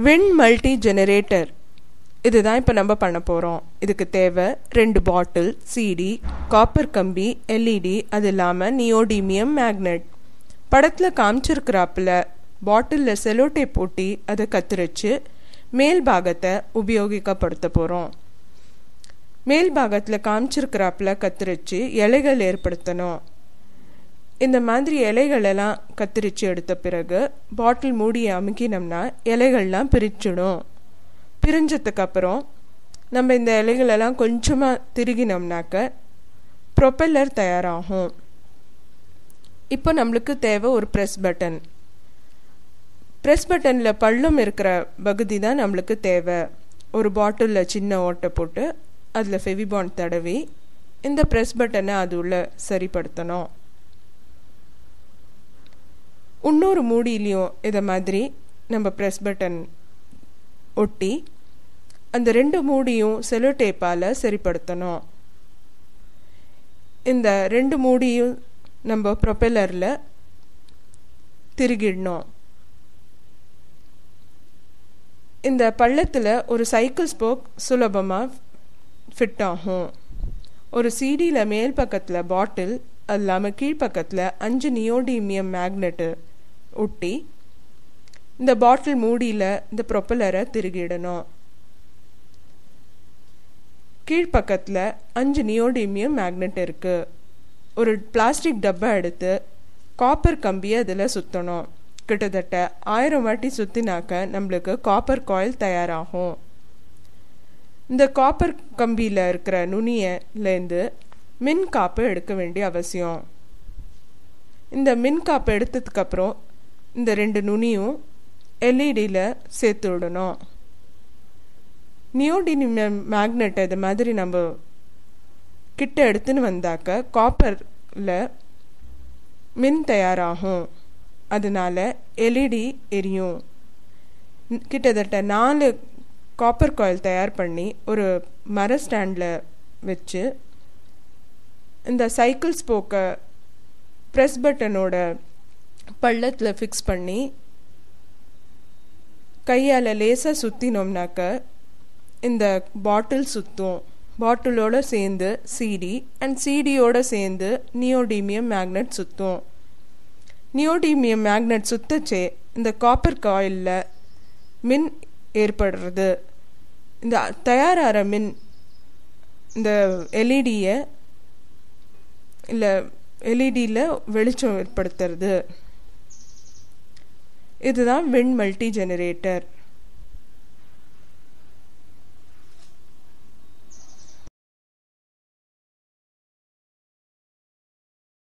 Wind multi generator இதுதான் இப்போ நம்ம பண்ண போகிறோம். இதுக்கு தேவை 2 பாட்டில், சிடி, காப்பர் கம்பி, எல்இடி, அது இல்லாமல் நியோடிமியம் மேக்னெட். படத்தில் காமிச்சிருக்கிறாப்பில் பாட்டிலில் செலோடேப் போட்டி அதை கத்திரிச்சு மேல் பாகத்தை உபயோகிக்கப்படுத்த போகிறோம். மேல் பாகத்தில் காமிச்சிருக்கிறாப்பில் கத்திரிச்சு இலைகள் ஏற்படுத்தணும். இந்த மாதிரி இலைகளெல்லாம் கத்திரிச்சு எடுத்த பிறகு பாட்டில் மூடியை அமுக்கினோம்னா இலைகள்லாம் பிரிச்சிடும். பிரிஞ்சதுக்கப்புறம் நம்ம இந்த இலைகளெல்லாம் கொஞ்சமாக திருகினோம்னாக்க ப்ரொப்பல்லர் தயாராகும். இப்போ நம்மளுக்கு தேவை ஒரு ப்ரெஸ் பட்டன். ப்ரெஸ் பட்டனில் பள்ளம் இருக்கிற பகுதி தான் நம்மளுக்கு தேவை. ஒரு பாட்டிலில் சின்ன ஓட்டை போட்டு அதில் ஃபெவிபாண்ட் தடவி இந்த ப்ரெஸ் பட்டனை அது உள்ள சரிப்படுத்தணும். இன்னொரு மூடியிலையும் இதை மாதிரி நம்ம ப்ரெஸ் பட்டன் ஒட்டி அந்த 2 மூடியும் செலோ டேப்பால் சரிப்படுத்தணும். இந்த 2 மூடியும் நம்ம ப்ரொப்பல்லரில் திருகிடணும். இந்த பள்ளத்தில் ஒரு சைக்கிள் ஸ்போக் சுலபமாக ஃபிட் ஆகும். ஒரு சிடியில் மேல் பக்கத்தில் பாட்டில், அது இல்லாமல் கீழ்ப்பக்கத்தில் 5 நியோடிமியம் மேக்னெட்டு ஒட்டி இந்த பாட்டில் மூடியில் இந்த ப்ரொப்பல்லரை திருகிடணும். கீழ்ப்பக்கத்தில் 5 நியோடிமியம் மேக்னெட் இருக்குது. ஒரு பிளாஸ்டிக் டப்பா எடுத்து காப்பர் கம்பியை அதில் சுற்றணும். கிட்டத்தட்ட 1000 வாட்டி சுற்றினாக்க நம்மளுக்கு காப்பர் காயில் தயாராகும். இந்த காப்பர் கம்பியில் இருக்கிற நுனியிலேருந்து மின் காப்பு எடுக்க வேண்டிய அவசியம். இந்த மின் காப்பு எடுத்ததுக்கப்புறம் இந்த 2 நுனியும் எல்இடியில் சேர்த்து விடணும். நியோடிமியம் மேக்னெட் இது மாதிரி நம்ம கிட்ட எடுத்துன்னு வந்தாக்க காப்பரில் மின் தயாராகும். அதனால எல்இடி எரியும். கிட்டத்தட்ட 4 காப்பர் காயில் தயார் பண்ணி ஒரு மர ஸ்டாண்டில் வச்சு இந்த சைக்கிள் ஸ்போக்கை ப்ரெஸ் பட்டனோட பள்ளத்தில் ஃபிக்ஸ் பண்ணி கையால் லேசாக சுற்றினோம்னாக்க இந்த பாட்டில் சுற்றும். பாட்டிலோடு சேர்ந்து சிடி அண்ட் சிடியோடு சேர்ந்து நியோடிமியம் மேக்னெட் சுற்றும். நியோடிமியம் மேக்னெட் சுத்தச்சே இந்த காப்பர் காயிலில் மின் ஏற்படுறது. இந்த தயாராகிற மின் இந்த எல்இடியை இல்லை எல்இடியில் வெளிச்சம் ஏற்படுத்துறது. இதுதான் விண்ட் மல்டி ஜெனரேட்டர்.